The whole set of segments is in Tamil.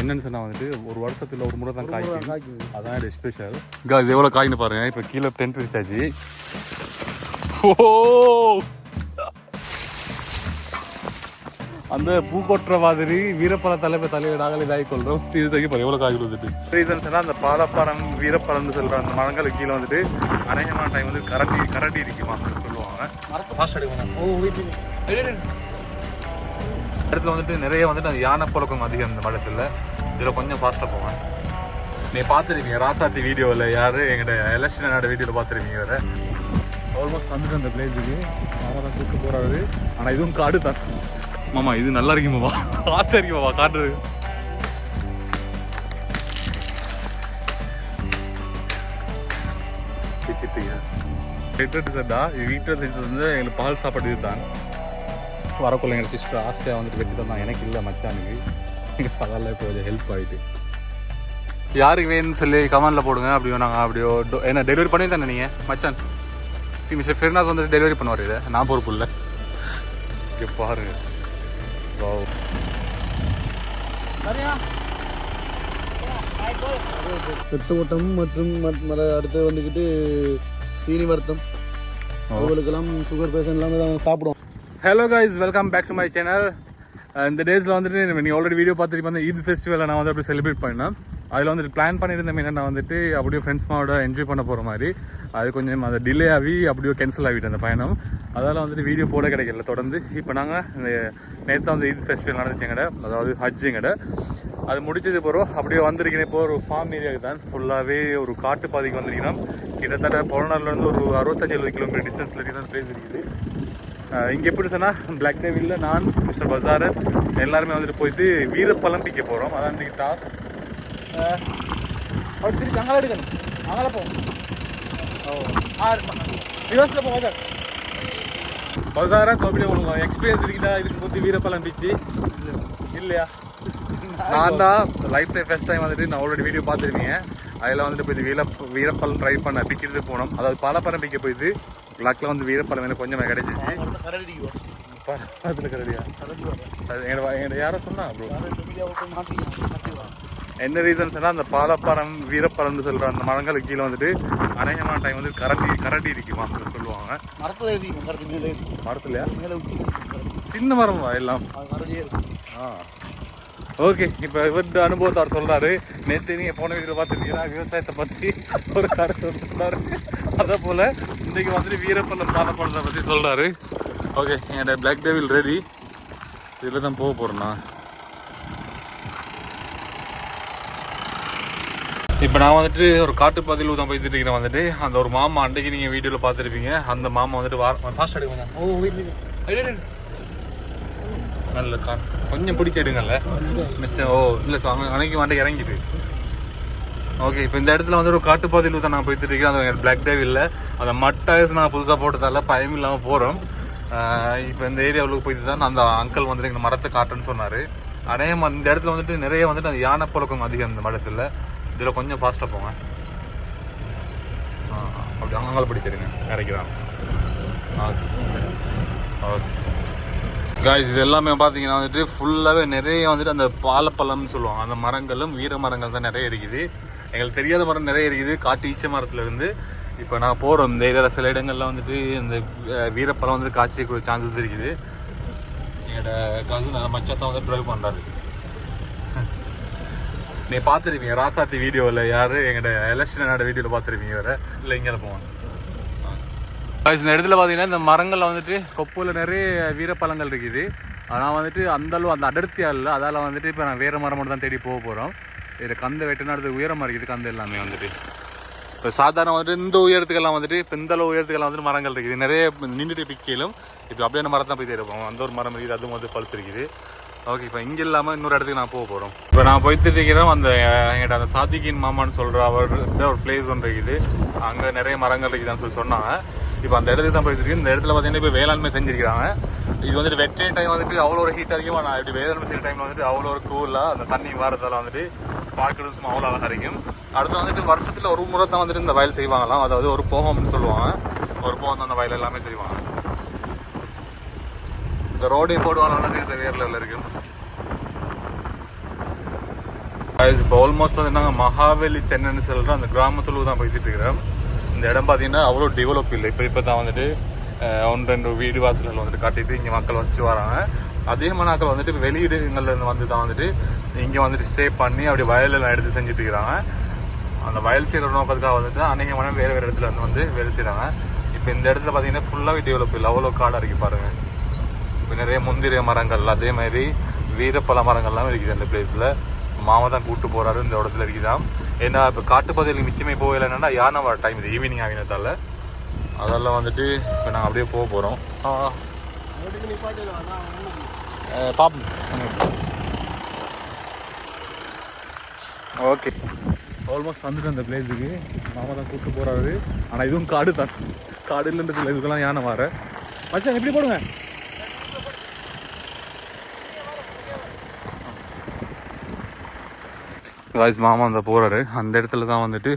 என்னன்னு சொன்னால் வந்துட்டு ஒரு வருஷத்தில் ஒரு முறை தான் காய்க்கும். அதான் இது ஸ்பெஷல். காய்ஸ் எவ்வளோ காய்னு பாருங்கள். இப்போ கீழே டென்ட் வச்சாச்சு. ஓ அந்த பூ கொட்டுற மாதிரி வீரப்பழ தலையை நாங்கள் இதாகிக்கொள்கிறோம். சீரியஸாக பாரு எவ்வளோ காய்கள் வந்துட்டு. ரீசன்ஸ் எல்லாம் அந்த பாலப்பழம் வீரப்பழம்னு சொல்கிற அந்த மரங்களுக்கு கீழே வந்துட்டு அநேகமான டைம் வந்து கரண்டி இருக்குமா சொல்லுவாங்க. இடத்துல வந்துட்டு நிறைய வந்துட்டு அந்த யானை புழக்கம் அதிகம் இந்த மடத்தில். இதில் கொஞ்சம் ஃபாஸ்ட்டாக போவேன். நீ பார்த்துருக்கீங்க ராசாத்தி வீடியோவில் யார் எங்களோட எலெக்ஷன் என்னோட வீடியோவில் பார்த்துருக்கீங்க. வேறு ஆல்மோஸ்ட் வந்துட்டு அந்த பிளேஸுக்கு மாமா தான் கூப்பிட்டு போகிறாரு. ஆனால் இதுவும் காடு தான் மாமா. இது நல்லா இருக்குமாவா? ஆசை இருக்குமாவா காட்டுறது? சட்டா இது வீட்டில் செஞ்சது வந்து எங்களுக்கு பால் சாப்பாடு இதுதான். வரக்குள்ள எங்கள் சிஸ்டர் ஆசையாக வந்துட்டு வெட்டி தந்தான். எனக்கு இல்லை மச்சானுக்கு. அதெல்லாம் இப்போ கொஞ்சம் ஹெல்ப் ஆகிட்டு. யாருக்கு வேணும்னு சொல்லி கமெண்டில் போடுங்க. அப்படியோ நாங்கள் அப்படியோ என்ன டெலிவரி பண்ணி தானே நீங்கள் மச்சான் மிஸ்டர் ஃபெர்னாஸ் வந்துட்டு டெலிவரி பண்ணுவார். இதை நான் பொறுப்பு இல்லை. இங்கே பாருங்க. ரத்த ஓட்டம் மற்றும் அடுத்து வந்துக்கிட்டு சீனி வருத்தம் அவங்களுக்கெல்லாம் சுகர் பேஷண்ட் எல்லாமே சாப்பிடுவோம். Hello guys, welcome back to my channel. இந்த டேஸில் வந்துட்டு நீங்கள் ஆல்ரெடி வீடியோ பார்த்துட்டு ஈத் ஃபெஸ்டிவலில் நான் வந்து அப்படி செலிப்ரேட் பண்ணேன். அதில் வந்துட்டு பிளான் பண்ணியிருந்தேன் என்னென்னா வந்துட்டு அப்படியே ஃப்ரெண்ட்ஸ்மாவோட என்ஜாய் பண்ண போகிற மாதிரி. அது கொஞ்சம் அதை டிலே ஆகி அப்படியே கேன்சல் ஆகிட்டு அந்த பயணம். அதெல்லாம் வந்துட்டு வீடியோ போட கிடைக்கல தொடர்ந்து. இப்போ நாங்கள் இந்த நேற்று வந்து ஈத் ஃபெஸ்டிவல் நடந்துச்சுங்கட, அதாவது ஹஜ்ஜுங்கட. அது முடிச்சது போகிறோம் அப்படியே வந்திருக்கேன். இப்போ ஒரு ஃபார்ம் ஏரியாவுக்கு தான் ஃபுல்லாகவே ஒரு காட்டு பாதைக்கு வந்திருக்கணும். கிட்டத்தட்ட பொலனார்லேருந்து ஒரு 65-70 கிலோமீட்டர் டிஸ்டன்ஸில் தான் பிளேஸ் இருக்குது. இங்கே எப்படி சொன்னால் பிளாக் டேவில்ல நான் மிஸ்டர் பசாரத் எல்லாருமே வந்துட்டு போயிட்டு வீரப்பழம் பிக்க போகிறோம். அதான் இன்றைக்கி டாஸ்க். அவர் திருப்பி அங்கே எடுக்கணும். அங்கே போவோம். ரிவர்ஸில் போவோம். சார் பசாரத் அப்படி உங்களுக்கு எக்ஸ்பீரியன்ஸ் இருக்குதா இதுக்கு பற்றி வீரப்பழம் பிச்சு? இல்லையா? நான் தான் லைஃப்பில் ஃபர்ஸ்ட் டைம் வந்துட்டு நான் ஆல்ரெடி வீடியோ பார்த்துருக்கீங்க. அதில் வந்துட்டு போய் வீரப்பழம் ட்ரை பண்ண பிக்கிறது போனோம். அதாவது பழப்பழம் பிக்க போயிட்டு லக்கில் வந்து வீரப்பழம் எனக்கு கொஞ்சமாக கிடைச்சிச்சு. பழத்தில் கரடியா? என்கிட்ட யாரை சொன்னா ப்ரோ? என்ன ரீசன்ஸ்னால் அந்த பாலப்பழம் வீரப்பழம்னு சொல்கிற அந்த மரங்களுக்கு கீழே வந்துட்டு அநேகமான டைம் வந்து கரண்டி இருக்குமா சொல்லுவாங்க. மரத்துலையா? சின்ன மரமா எல்லாம்? ஓகே, இப்போ இவர்கிட்ட அனுபவத்தை அவர் சொல்கிறாரு. நேற்று நீங்கள் போன வீட்டில் பார்த்துருக்கீங்கன்னா விவசாயத்தை பற்றி ஒரு கருத்து சொல்கிறாரு. அதே போல் இன்றைக்கி வந்துட்டு வீரப்பழம் பாலப்பழத்தை பற்றி சொல்கிறாரு. ஓகே, என்னோட பிளாக் டேவில் ரெடி. இதில் தான் போக போகிறேண்ணா. இப்போ நான் வந்துட்டு ஒரு காட்டுப்பாதையில் தான் போய்த்துட்டு இருக்கேன். வந்துட்டு அந்த ஒரு மாமா அன்றைக்கு நீங்கள் வீடியோவில் பார்த்துருப்பீங்க. அந்த மாமா வந்துட்டு ஃபாஸ்ட் எடுக்க நல்ல கொஞ்சம் பிடிச்சி எடுங்கல்ல மிஸ்டர். ஓ இல்லை சார், அன்னைக்கு வண்டி இறங்கிட்டு. ஓகே, இப்போ இந்த இடத்துல வந்து ஒரு காட்டுப்பாதையில் தான் நான் போய்த்துட்டு இருக்கேன். அது பிளாக் டேவ் இல்லை, அந்த மட்டாயஸ் நான் புதுசாக போட்டதால பயம் இல்லாமல் போகிறோம். இப்போ இந்த ஏரியாவுக்கு போய்ட்டு தான் அந்த அங்கிள் வந்துட்டு எங்கள் மரத்தை காட்டுன்னு சொன்னார். அதே மாதிரி இந்த இடத்துல வந்துட்டு நிறைய வந்துட்டு அந்த யானை புழக்கம் அதிகம் இந்த மடத்தில். இதில் கொஞ்சம் ஃபாஸ்ட்டாக போங்க. அப்படி அங்கே பிடிச்சிருங்க இறக்கிறாங்க. ஓகே காய்ஸ், இது எல்லாமே பார்த்தீங்கன்னா வந்துட்டு ஃபுல்லாகவே நிறைய வந்துட்டு அந்த பாலப்பழம்னு சொல்லுவாங்க. அந்த மரங்களும் வீர மரங்கள் தான் நிறைய இருக்குது. எங்களுக்கு தெரியாத மரம் நிறைய இருக்குது. காட்டு ஈச்ச மரத்துலேருந்து இப்போ நான் போகிறோம். இந்த ஏரியாவில் சில இடங்கள்லாம் வந்துட்டு இந்த வீரப்பழம் வந்துட்டு காய்ச்சிக்கூடிய சான்சஸ் இருக்குது. என்னோட கசின் மச்சாத்தான் வந்து ட்ரைவ் பண்ணுறாரு. நீ பார்த்துருப்பீங்க ராசாத்தி வீடியோவில் யார் எங்களோட எலெக்ஷன் என்னோட வீடியோவில் பார்த்துருப்பீங்க. வேறு இல்லை இங்கே போவாங்க. இந்த இடத்துல பார்த்தீங்கன்னா இந்த மரங்களில் வந்துட்டு கொப்பூரில் நிறைய வீரப்பழங்கள் இருக்குது. ஆனால் வந்துட்டு அந்தளவு அந்த அடர்த்தியாக இல்லை. அதால் வந்துட்டு இப்போ நான் வேறு மரம் மட்டும் தான் தேடி போக போகிறோம். இதில் கந்த வெட்டினாடுறது உயரமாக இருக்குது. கந்த எல்லாமே வந்துட்டு இப்போ சாதாரண வந்துட்டு இந்த உயரத்துக்கெல்லாம் வந்துட்டு இப்போ இந்த அளவு உயரத்துக்கெல்லாம் வந்துட்டு மரங்கள் இருக்குது. நிறைய நின்றுட்டு பிக்கையிலும் இப்போ அப்படியே மரத்தை போய் தேடிப்போம். அந்த ஒரு மரம் இருக்குது, அதுவும் வந்து பழுத்து இருக்குது. ஓகே, இப்போ இங்கே இல்லாமல் இன்னொரு இடத்துக்கு நான் போக போகிறோம். இப்போ நான் போய்த்துட்டு இருக்கிறோம். அந்த என்கிட்ட அந்த சாதிக்கின் மாமான்னு சொல்கிற அவர்கிட்ட ஒரு பிளேஸ் ஒன்று இருக்குது. அங்கே நிறைய மரங்கள் இருக்குதுன்னு சொல்லி சொன்னாங்க. இப்போ அந்த இடத்துக்கு தான் போய்ட்டு இந்த இடத்துல பார்த்தீங்கன்னா இப்போ வேளாண்மை செஞ்சுருக்காங்க. இது வந்துட்டு வெட்டை டைம் வந்துட்டு அவ்வளோ ஒரு ஹீட் அதிகமாக நான் இப்படி வேளாண்மை செய்கிற டைமில் வந்துட்டு அவ்வளோ ஒரு கூலாக அந்த தண்ணி வாரத்தால் வந்துட்டு பார்க்குறது சும்மா அவ்வளோ அழகாக இருக்கும். அடுத்து வந்துட்டு வருஷத்தில் ஒரு முறை தான் வந்துட்டு இந்த வயல் செய்வாங்களாம். அதாவது ஒரு போகம்னு சொல்லுவாங்க. ஒரு போகம் தான் அந்த வயல் எல்லாமே செய்வாங்க. இந்த ரோடையும் போடுவாங்க. சரி வேறு லெவலில் இருக்கும். இப்போ ஆல்மோஸ்ட் வந்து நாங்கள் மகாவெளி தென்னன்னு சொல்கிற அந்த கிராமத்துல தான் போயிட்டு இருக்கிறோம். இந்த இடம் பார்த்தீங்கன்னா அவ்வளோ டெவலப் இல்லை. இப்போ தான் வந்துட்டு 1-2 வீடு வாசல்கள் வந்துட்டு காட்டிட்டு இங்கே மக்கள் வசிச்சு வராங்க. அதிகமான நாட்கள் வந்துட்டு இப்போ வெளியிடங்கள்லேருந்து வந்து தான் வந்துட்டு இங்கே வந்துட்டு ஸ்டே பண்ணி அப்படி வயலெல்லாம் எடுத்து செஞ்சுட்டு இருக்கிறாங்க. அந்த வயல் செய்கிற நோக்கத்துக்காக வந்துட்டு அநேகமான வேறு இடத்துல வந்து வேலை செய்கிறாங்க. இப்போ இந்த இடத்துல பார்த்தீங்கன்னா ஃபுல்லாகவே டெவலப் இல்லை, அவ்வளோ காடாக இருக்குது பாருங்கள். இப்போ நிறைய முந்திரிய மரங்கள் அதே மாதிரி வீரப்பழ மரங்கள்லாம் இருக்குது அந்த பிளேஸில். மாமா தான் கூப்பிட்டு போகிறாரு இந்த இடத்துல இருக்குதான். ஏன்னா இப்போ காட்டுப்பகுதிகளுக்கு மிச்சமே போகலை, என்னென்னா யானை வர டைம் இது ஈவினிங் ஆகினதால் அதெல்லாம் வந்துட்டு இப்போ நாங்கள் அப்படியே போக போகிறோம். பாப்போம். ஓகே, ஆல்மோஸ்ட் வந்துட்டு அந்த பிளேஸுக்கு மாமா தான் கூப்பிட்டு போகிறாரு. ஆனால் இதுவும் காடு தான், காடு இல்லைன்றதுல இதுக்கெல்லாம் யானை வர மச்சான் எப்படி போடுங்க. காய்ஸ் மாமா அந்த போகிறாரு. அந்த இடத்துல தான் வந்துட்டு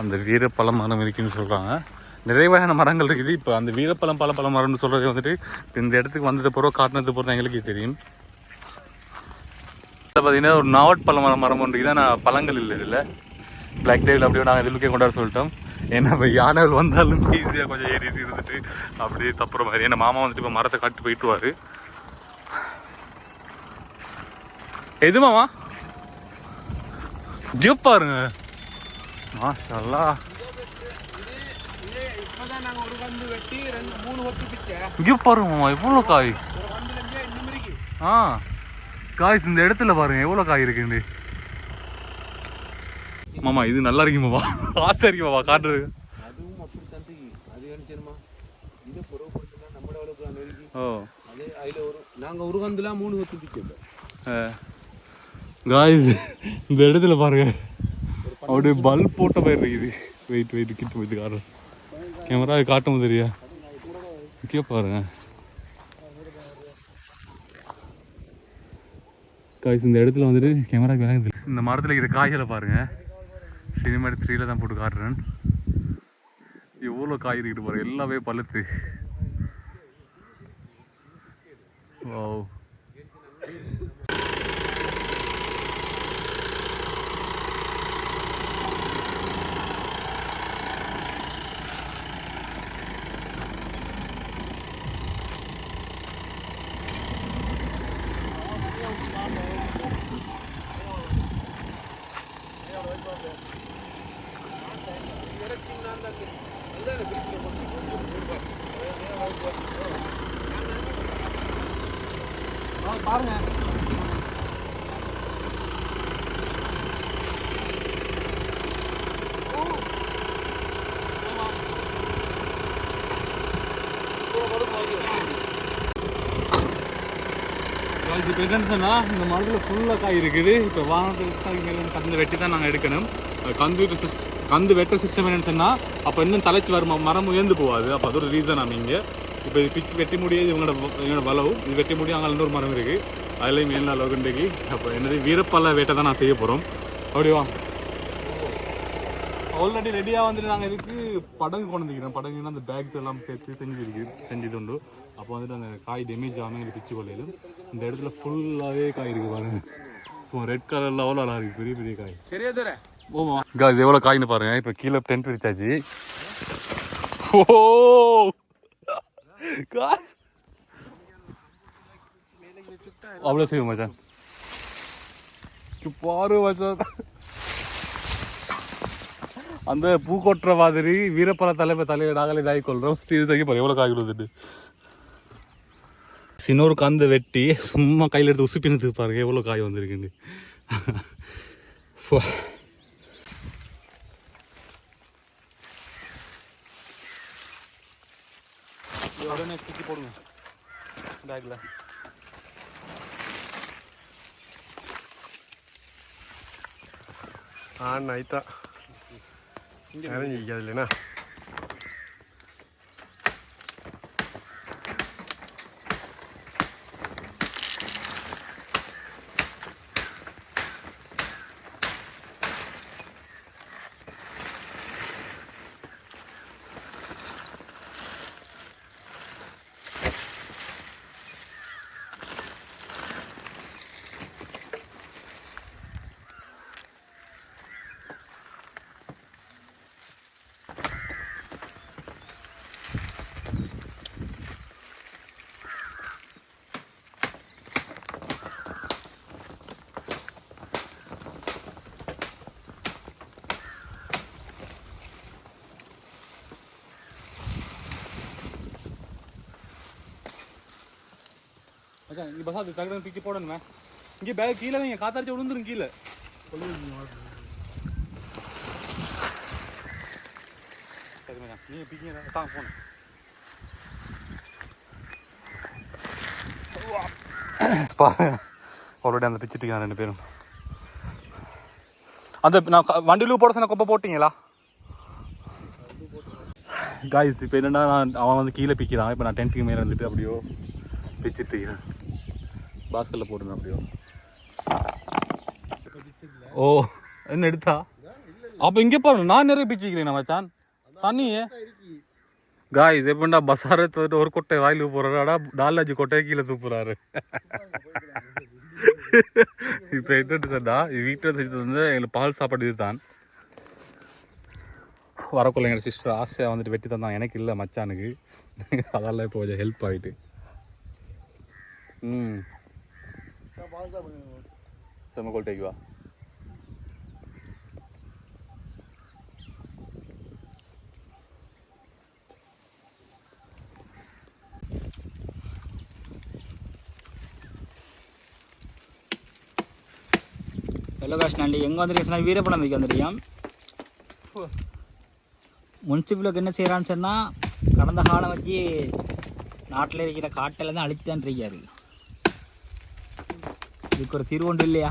அந்த வீரப்பழ மரம் இருக்குன்னு சொல்கிறாங்க. நிறைய வகையான மரங்கள் இருக்குது. இப்போ அந்த வீரப்பழம் பழ மரம்னு சொல்கிறது வந்துட்டு இந்த இடத்துக்கு வந்தது போகிறோம் காட்டினது போகிறோம் எங்களுக்கே தெரியும். பார்த்தீங்கன்னா ஒரு நாவட்பழ மரம் ஒன்று இருக்குது. ஆனால் பழங்கள் இல்லை இதில். பிளாக் டேவில் அப்படியே நாங்கள் இதுலுக்கே கொண்டாட சொல்லிட்டோம். ஏன்னா இப்போ யானைகள் வந்தாலும் ஈஸியாக கொஞ்சம் ஏறிட்டு இருந்துட்டு அப்படியே தப்புற மாதிரி. ஏன்னா மாமா வந்துட்டு இப்போ மரத்தை காட்டி போயிட்டுவார். எது மாமா ஜிப் பாருங்க, மாஷா ஜிப் பாருங்க மாமா எவ்வளோ காய். காய்ஸ் இந்த இடத்துல பாருங்க எவ்வளோ காய் இருக்குண்டு. மாமா இது நல்லா இருக்கு மாமா, ஆசை இருக்கு மாமா காட்டுறது. காய்ஸ் இந்த இடத்துல பாருங்க அப்படியே பல்ப் போட்ட மாதிரி இருக்குது. வெயிட் கிட்ட போயிட்டு காட்டுறேன். கேமரா காட்டும் தெரியா முக்கிய பாருங்க. காய்ஸ் இந்த இடத்துல வந்துட்டு கேமரா விளங்குது. இந்த மரத்தில் இருக்கிற காய்களை பாருங்க. சினிமாடி 3 தான் போட்டு காட்டுறேன். எவ்வளோ காய் இருக்குது பாருங்க, எல்லாமே பழுத்து. வாவ். பாருங்க இப்போ என்னன்னு சொன்னால் இந்த மரத்தில் ஃபுல்லாக காய் இருக்குது. இப்போ வானத்துக்கு மேலே கந்து வெட்டி தான் நாங்கள் எடுக்கணும். கந்து வெட்ட சிஸ்டம் என்னன்னு சொன்னால் அப்போ இன்னும் தலைச்சி வரும், மரம் உயர்ந்து போகாது. அப்போ அது ஒரு ரீசன். நம்ம இங்கே இப்போ இது பிச்சு வெட்டி முடியாது. இவங்களோட வளவு இது வெட்டி முடியும். அங்கே இன்னொரு மரம் இருக்குது, அதுலேயும் மேல் அளவுக்கு இன்றைக்கு அப்போ என்னது வீரப்பழ வேட்டை தான் நான் செய்ய போகிறோம். அப்படிவா ஆல்ரெடி ரெடியாக வந்துட்டு நாங்கள் இதுக்கு படகு கொண்டு வந்துக்கிறோம். படகுன்னா அந்த பேக்ஸ் எல்லாம் சேர்த்து செஞ்சது உண்டு. அப்போ வந்துட்டு அந்த காய் டேமேஜ் ஆகாமல் எங்களுக்கு பிச்சு கொள்ளையிலும். இந்த இடத்துல ஃபுல்லாகவே காய் இருக்குது பாருங்க. ஸோ ரெட் கலரில் அவ்வளோ அழகாக இருக்குது, பெரிய பெரிய காய். சரியா தர ஓமா காய்ஸ் எவ்வளோ காய்னு பாருங்கள். இப்போ கீழே டென்ட் விரிச்சாச்சு. ஓ காய் அவ்வளோ செய்வோம் மச்சான். பாரு மச்சான், அந்த பூ கொட்டுற மாதிரி வீரப்பழ தலையை நாங்களே இதாகி கொள்கிறோம். சீரியஸாகி பாரு எவ்வளோ காய் கொடுத்துட்டு. சின்னொரு கந்து வெட்டி சும்மா கையில் எடுத்து உசுப்பினதுக்கு பாருங்க எவ்வளோ காய் வந்திருக்குண்டு. உடனே தூக்கி போடுங்க பேக்கில். ஆயிட்டா இல்லைண்ணா. இங்கே பஸ் அது தகுந்த பிக்கி போடணுமே. இங்கே பேக் கீழே வைங்க, காத்தாடிச்சு விழுந்துரும் கீழே. நீங்கள் பிக்கிங்க தாங்க போகணும். பாருங்க ஆல்ரெடி அந்த பிச்சுட்டு ரெண்டு பேரும். அந்த நான் வண்டியில் போட சொன்ன கொப்பை போட்டிங்களா காய்ஸ்? இப்போ என்னென்னா அவன் வந்து கீழே பிக்கிறான். இப்போ நான் 10 feet மேலே வந்துட்டு அப்படியோ பிச்சுட்டு இருக்கிறேன். பாஸ்கரில் போட்டுருந்தேன் அப்படியோ. ஓ என்ன எடுத்தா? அப்போ இங்கே பாருங்க, நான் நிறைய பிச்சுக்கிறேன் நம்ம தான் தண்ணியே. காய்ஸ் எப்படின்னா பசாரை வந்துட்டு ஒரு கொட்டை வாயில் போடுறாரு, ஆனால் 4-5 கொட்டையை கீழே தூப்புறாரு. இப்போ என்ன சொன்னா வீட்டில் செஞ்சது வந்து எங்களுக்கு பால் சாப்பாடு இது தான். வரக்குள்ள எங்கள் சிஸ்டர் ஆசையாக வந்துட்டு வெட்டி தந்தான், எனக்கு இல்லை மச்சானுக்கு. அதெல்லாம் இப்போ கொஞ்சம் ஹெல்ப் ஆகிட்டு. செம்ம கொல்டேக்கு வா. ஹலோ காஷ், நான் எங்கே வந்துருக்கேன்? வீரப்பணம் வைக்க வந்துருக்கேன். முன்சிபலுக்கு என்ன செய்கிறான்னு சொன்னால், கடந்த காலம் வச்சு நாட்டில் இருக்கிற காட்டெல்லாம் தான் அழிச்சு தான் இருக்காரு. இதுக்கு ஒரு தீர்வு ஒன்று இல்லையா?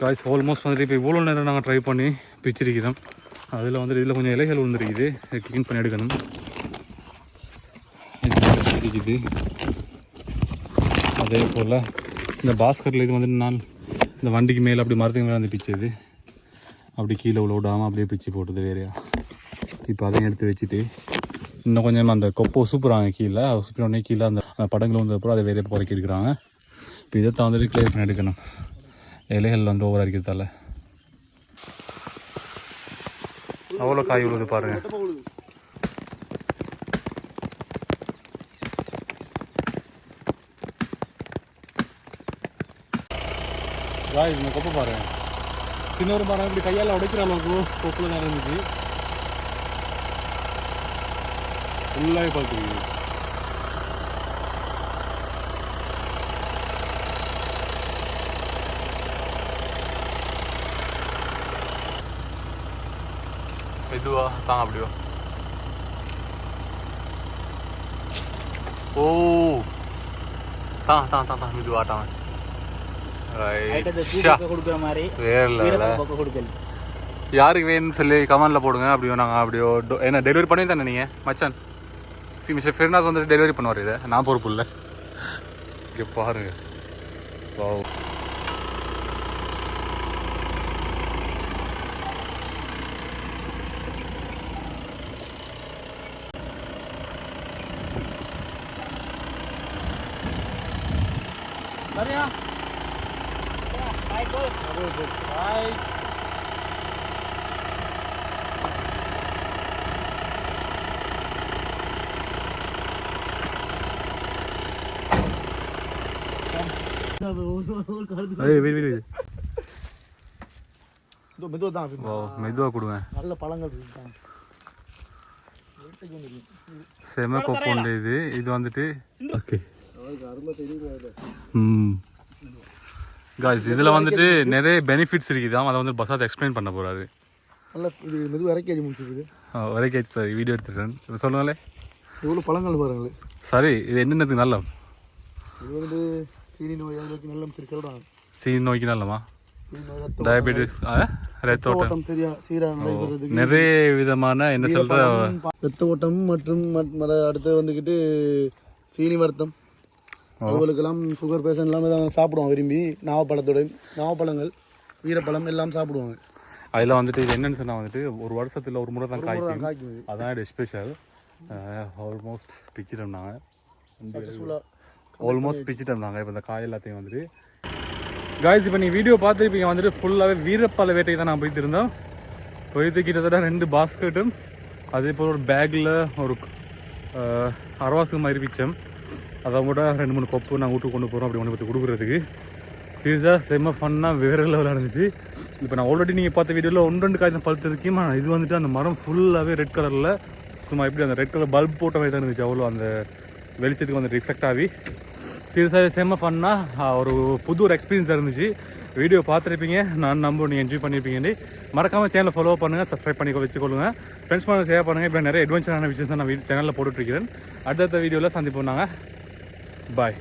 காய்ஸ் ஆல்மோஸ்ட் வந்துட்டு இப்போ இவ்வளோ நேரம் நாங்கள் ட்ரை பண்ணி பிச்சிருக்கிறோம். அதில் வந்துட்டு இதில் கொஞ்சம் இலைகள் வந்துருக்குது, க்ளீன் பண்ணி எடுக்கணும். இருக்குது அதே போல் இந்த பாஸ்கரில் இது வந்துட்டு நான் இந்த வண்டிக்கு மேலே அப்படி மரத்துக்கு மேலே வந்து பிச்சது அப்படி கீழே உள்ள விடாமல் அப்படியே பிச்சு போட்டது வேறையா. இப்போ அதையும் எடுத்து வச்சுட்டு இன்னும் கொஞ்சம் அந்த கொப்பை சூப்பராங்க கீழே சூப்பரானே கீழே அந்த படங்கள் வந்தப்பறம் அதை வேறைய புறக்கி எடுக்கிறாங்க. இப்போ இதை தான் வந்துட்டு கிளியர் பண்ணி எடுக்கணும். இலைகள் வந்து ஓவர் அடிக்கிறதால அவ்வளோ காய் விழுது பாருங்கள். காய் இந்த கொப்பை பாருங்க, சின்ன ஒரு மரம் இப்படி கையால் உடைக்கிற அளவுக்கு கொப்பில் தான் இருந்துச்சு. ஃபுல்லாகவே பார்த்துருக்கு. மெதுவா தாங்க அப்படியோ. ஓ தான் மெதுவா தாங்க. யாருக்கு வேணும்னு சொல்லி கமெண்ட்ல போடுங்க. அப்படியோ நாங்கள் அப்படியோ என்ன டெலிவரி பண்ணி தானே நீங்கள் மச்சான் மிஸ்டர் ஃபெர்னாஸ் வந்துட்டு டெலிவரி பண்ணுவார். இதை நான் பொறுப்பு இல்லை. இங்கே பாருங்க. வாவ். சரியா? Bye. மெதுவா கொடுங்க. நல்ல பழங்கள் செம கொப்பு. இது வந்துட்டு ஓகே காய்ஸ். இதில் வந்துட்டு நிறைய பெனிஃபிட்ஸ் இருக்குதாம். அதை வந்து பசாத் எக்ஸ்பிளைன் பண்ண போகிறாரு. நல்லா இது மெதுவாக இறக்கி முடிச்சிருக்கு. வரைக்கும் சார் வீடியோ எடுத்துட்டேன். சொல்லுங்களே எவ்வளோ பழங்கள் பாருங்களேன். சரி, இது என்னென்னதுக்கு நல்ல? இது வந்து சீனி நோய் அதுக்கு நல்ல சரி சொல்கிறாங்க. சீனி நோய்க்கு நல்லமா? டயபெட்டிஸ், ரத்த ஓட்டம் சரியா சீராக நிறைய விதமான என்ன சொல்கிற ரத்த ஓட்டம் மற்றும் அடுத்து வந்துக்கிட்டு சீனி வருத்தம் அவங்களுக்கெல்லாம் சுகர் பேஷண்ட் எல்லாமே தான் சாப்பிடுவாங்க விரும்பி. நாவப்பழங்கள் வீரப்பழம் எல்லாம் சாப்பிடுவாங்க. அதில் வந்துட்டு இது என்னென்னு சொன்னால் வந்துட்டு ஒரு வருஷத்தில் ஒரு முறை தான் காய்க்கும். அதான் இது ஸ்பெஷல். ஆல்மோஸ்ட் பிச்சிட்டோம் நாங்கள். ஆல்மோஸ்ட் பிச்சிட்டோம் நாங்கள். இப்போ இந்த காய் எல்லாத்தையும் வந்துட்டு காய்ஸ் இப்போ நீங்கள் வீடியோ பார்த்துருப்பீங்க. வந்துட்டு ஃபுல்லாகவே வீரப்பழ வேட்டைக்கு தான் நான் போயிட்டு இருந்தோம். போயிட்டு கிட்டத்தட்ட 2 பாஸ்கெட்டும் அதே போல் ஒரு பேக்கில் ஒரு அரவாசு மாதிரி பிச்சம். அதை கூட 2-3 கொப்பு நாங்கள் வீட்டுக்கு கொண்டு போகிறோம். அப்படி ஒன்று பற்றி கொடுக்குறதுக்கு சீரியஸாக செம்ம ஃபன்னாக வேறு லெவலில் இருந்துச்சு. இப்போ நான் ஆல்ரெடி நீங்கள் பார்த்த வீடியோவில் 1-2 காய் தான் பழுத்திருக்கேன். இது வந்துட்டு அந்த மரம் ஃபுல்லாகவே ரெட் கலரில் சும்மா எப்படி அந்த ரெட் கலர் பல்ப் போட்ட மாதிரி தான் இருந்துச்சு. அவ்வளோ அந்த வெளிச்சத்துக்கு வந்து ரிஃப்ளெக்ட் ஆகி சீரியஸாக செம்ம ஃபன்னாக ஒரு புது ஒரு எக்ஸ்பீரியன்ஸ் இருந்துச்சு. வீடியோ பார்த்துருப்பீங்க, நான் நம்ப நீங்கள் என்ஜாய் பண்ணியிருப்பீங்க. மறக்காமல் சேனலை ஃபாலோ பண்ணுங்கள், சப்ஸ்கிரைப் பண்ணி வச்சுக்கொள்ளுங்க, ஃப்ரெண்ட்ஸ் பண்ண ஷேர் பண்ணுங்கள். இப்போ நிறைய அட்வென்ச்சரான விஷயம் தான் நான் சேனலில் போட்டுட்ருக்கிறேன். அடுத்த வீடியோவில் சந்திப்போம் நாங்கள். பாய்.